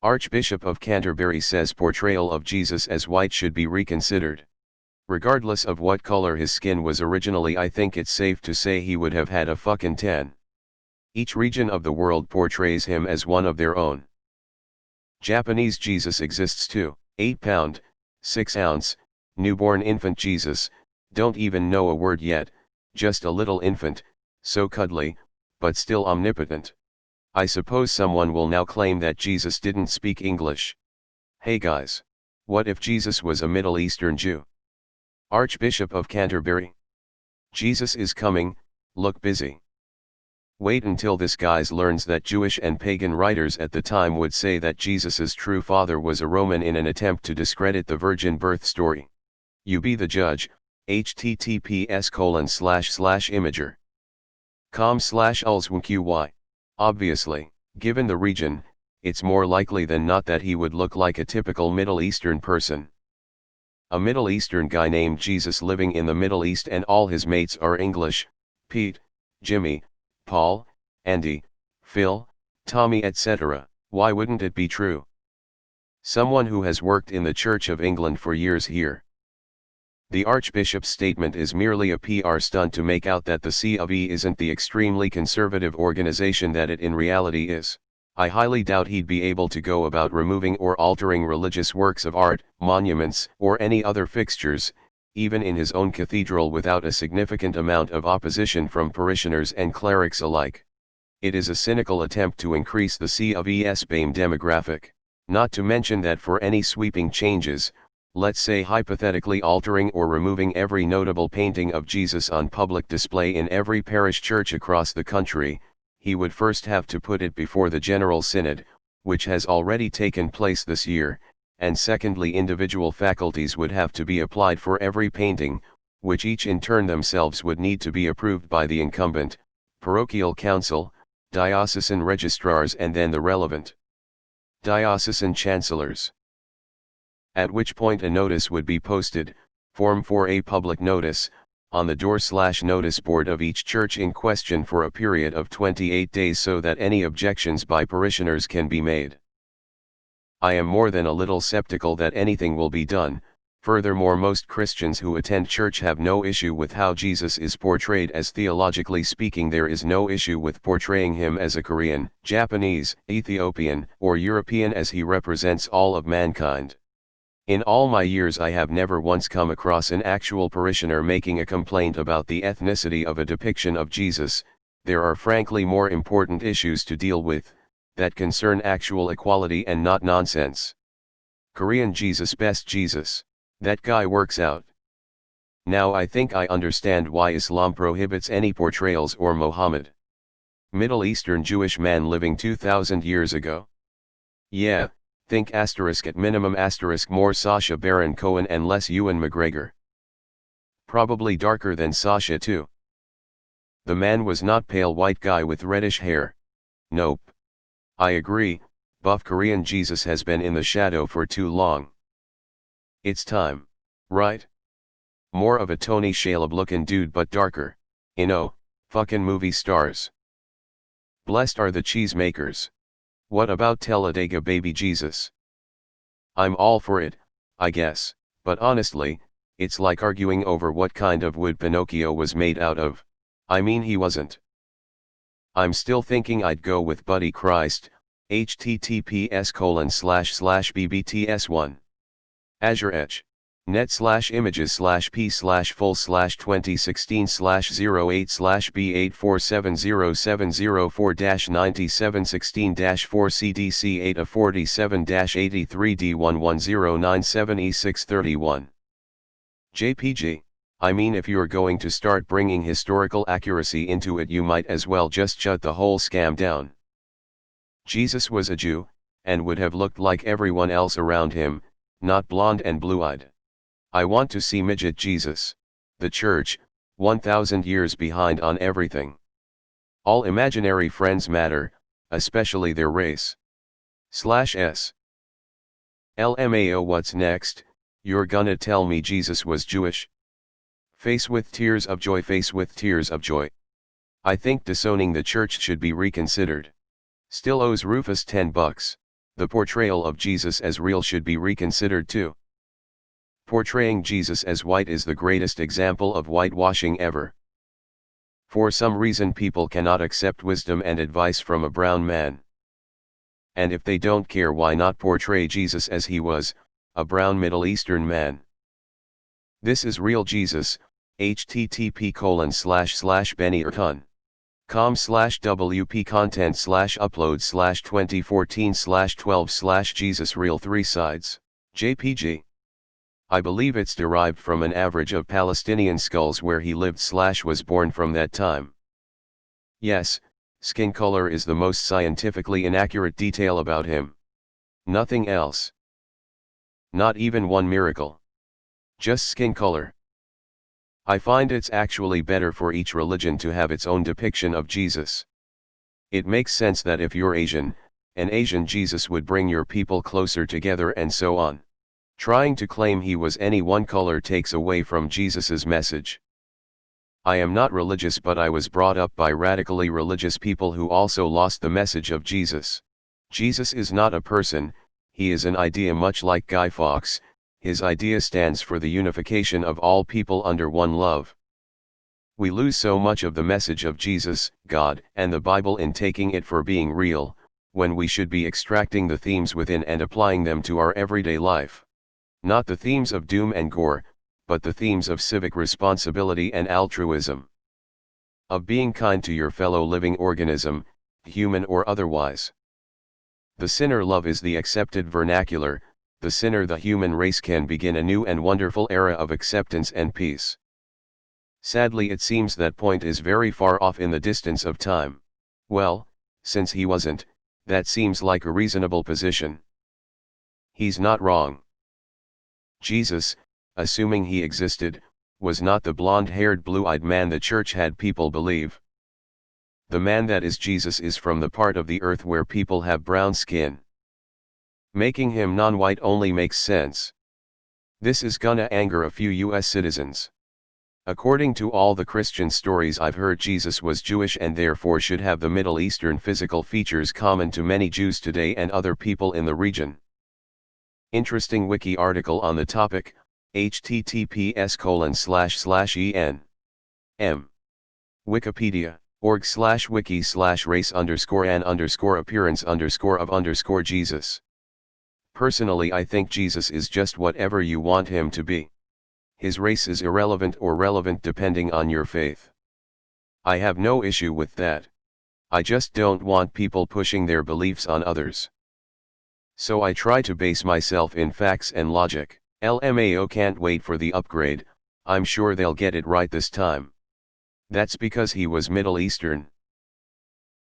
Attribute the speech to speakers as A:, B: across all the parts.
A: Archbishop of Canterbury says portrayal of Jesus as white should be reconsidered. Regardless of what color his skin was originally, I think it's safe to say he would have had a fucking 10. Each region of the world portrays him as one of their own. Japanese Jesus exists too, 8 pound, 6 ounce, newborn infant Jesus, don't even know a word yet, just a little infant, so cuddly, but still omnipotent. I suppose someone will now claim that Jesus didn't speak English. Hey guys, what if Jesus was a Middle Eastern Jew? Archbishop of Canterbury. Jesus is coming, look busy. Wait until this guys learns that Jewish and pagan writers at the time would say that Jesus's true father was a Roman in an attempt to discredit the virgin birth story. You be the judge, https://imager.com/ulswqy. Obviously, given the region, it's more likely than not that he would look like a typical Middle Eastern person. A Middle Eastern guy named Jesus living in the Middle East and all his mates are English, Pete, Jimmy, Paul, Andy, Phil, Tommy etc. Why wouldn't it be true? Someone who has worked in the Church of England for years here. The Archbishop's statement is merely a PR stunt to make out that the C of E isn't the extremely conservative organization that it in reality is. I highly doubt he'd be able to go about removing or altering religious works of art, monuments, or any other fixtures, even in his own cathedral without a significant amount of opposition from parishioners and clerics alike. It is a cynical attempt to increase the C of E's BAME demographic, not to mention that for any sweeping changes, let's say hypothetically altering or removing every notable painting of Jesus on public display in every parish church across the country, he would first have to put it before the General Synod, which has already taken place this year, and secondly individual faculties would have to be applied for every painting, which each in turn themselves would need to be approved by the incumbent, parochial council, diocesan registrars and then the relevant diocesan chancellors. At which point a notice would be posted, Form 4A public notice, on the door/notice board of each church in question for a period of 28 days so that any objections by parishioners can be made. I am more than a little skeptical that anything will be done. Furthermore, most Christians who attend church have no issue with how Jesus is portrayed, as theologically speaking there is no issue with portraying him as a Korean, Japanese, Ethiopian, or European, as he represents all of mankind. In all my years I have never once come across an actual parishioner making a complaint about the ethnicity of a depiction of Jesus. There are frankly more important issues to deal with, that concern actual equality and not nonsense. Korean Jesus, best Jesus. That guy works out. Now I think I understand why Islam prohibits any portrayals or Muhammad. Middle Eastern Jewish man living 2000 years ago. Yeah. Think at minimum more Sacha Baron Cohen and less Ewan McGregor. Probably darker than Sacha too. The man was not pale white guy with reddish hair. Nope. I agree, buff Korean Jesus has been in the shadow for too long. It's time, right? More of a Tony Shalhoub looking dude but darker. Fucking movie stars. Blessed are the cheesemakers. What about Talladega baby Jesus? I'm all for it, I guess, but honestly, it's like arguing over what kind of wood Pinocchio was made out of. I mean, he wasn't. I'm still thinking I'd go with Buddy Christ, https://bbts1. Azure Etch. net/images/p/full/2016/08/b84700704-97E631. JPG. I mean, if you're going to start bringing historical accuracy into it, you might as well just shut the whole scam down. Jesus was a Jew, and would have looked like everyone else around him, not blonde and blue-eyed. I want to see midget Jesus. The church, 1000 years behind on everything. All imaginary friends matter, especially their race. /s. LMAO, what's next? You're gonna tell me Jesus was Jewish? Face with tears of joy, face with tears of joy. I think disowning the church should be reconsidered. Still owes Rufus $10. the portrayal of Jesus as real should be reconsidered too. Portraying Jesus as white is the greatest example of whitewashing ever. For some reason people cannot accept wisdom and advice from a brown man. And if they don't care, why not portray Jesus as he was, a brown Middle Eastern man? This is real Jesus, http://bennyerton.com/wp content/upload/2014/12/Jesus real 3 sides, JPG. I believe it's derived from an average of Palestinian skulls where he lived/was born from that time. Yes, skin color is the most scientifically inaccurate detail about him. Nothing else. Not even one miracle. Just skin color. I find it's actually better for each religion to have its own depiction of Jesus. It makes sense that if you're Asian, an Asian Jesus would bring your people closer together and so on. Trying to claim he was any one color takes away from Jesus's message. I am not religious, but I was brought up by radically religious people who also lost the message of Jesus. Jesus is not a person, he is an idea, much like Guy Fawkes. His idea stands for the unification of all people under one love. We lose so much of the message of Jesus, God, and the Bible in taking it for being real, when we should be extracting the themes within and applying them to our everyday life. Not the themes of doom and gore, but the themes of civic responsibility and altruism. Of being kind to your fellow living organism, human or otherwise. The sinner love is the accepted vernacular. The sinner, the human race, can begin a new and wonderful era of acceptance and peace. Sadly, it seems that point is very far off in the distance of time. Well, since he wasn't, that seems like a reasonable position. He's not wrong. Jesus, assuming he existed, was not the blonde-haired, blue-eyed man the church had people believe. The man that is Jesus is from the part of the earth where people have brown skin. Making him non-white only makes sense. This is gonna anger a few US citizens. According to all the Christian stories I've heard, Jesus was Jewish and therefore should have the Middle Eastern physical features common to many Jews today and other people in the region. Interesting wiki article on the topic, https://en.m. Wikipedia, org/wiki/race_an_appearance_of_Jesus. Personally, I think Jesus is just whatever you want him to be. His race is irrelevant or relevant depending on your faith. I have no issue with that. I just don't want people pushing their beliefs on others. So I try to base myself in facts and logic. LMAO can't wait for the upgrade. I'm sure they'll get it right this time. That's because he was Middle Eastern.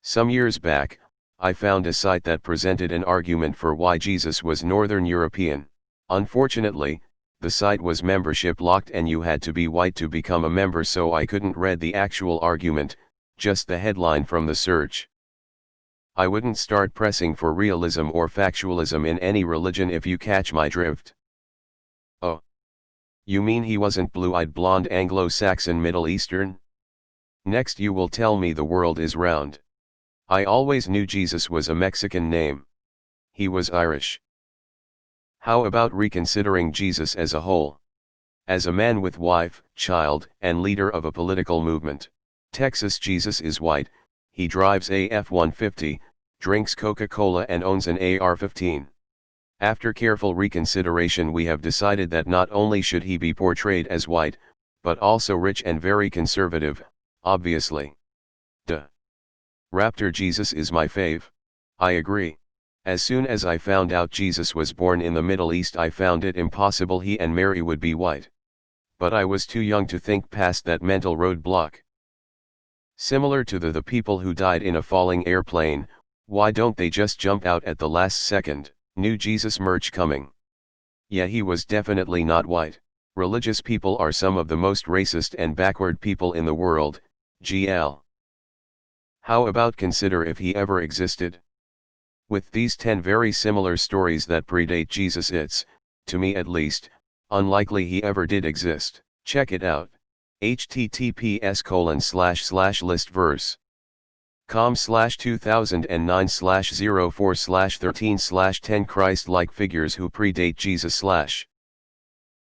A: Some years back, I found a site that presented an argument for why Jesus was Northern European. Unfortunately, the site was membership locked and you had to be white to become a member, so I couldn't read the actual argument, just the headline from the search. I wouldn't start pressing for realism or factualism in any religion if you catch my drift. Oh. You mean he wasn't blue-eyed, blonde, Anglo-Saxon, Middle Eastern? Next you will tell me the world is round. I always knew Jesus was a Mexican name. He was Irish. How about reconsidering Jesus as a whole? As a man with wife, child, and leader of a political movement. Texas Jesus is white, he drives a F-150, drinks Coca-Cola and owns an AR-15. After careful reconsideration we have decided that not only should he be portrayed as white, but also rich and very conservative, obviously. Duh. Raptor Jesus is my fave. I agree. As soon as I found out Jesus was born in the Middle East I found it impossible he and Mary would be white. But I was too young to think past that mental roadblock. Similar to the people who died in a falling airplane, why don't they just jump out at the last second? New Jesus merch coming. Yeah, he was definitely not white. Religious people are some of the most racist and backward people in the world, GL. How about consider if he ever existed? With these 10 very similar stories that predate Jesus, it's, to me at least, unlikely he ever did exist. Check it out. https://list verse. com/2009/04/13/10 Christ-like figures who predate Jesus/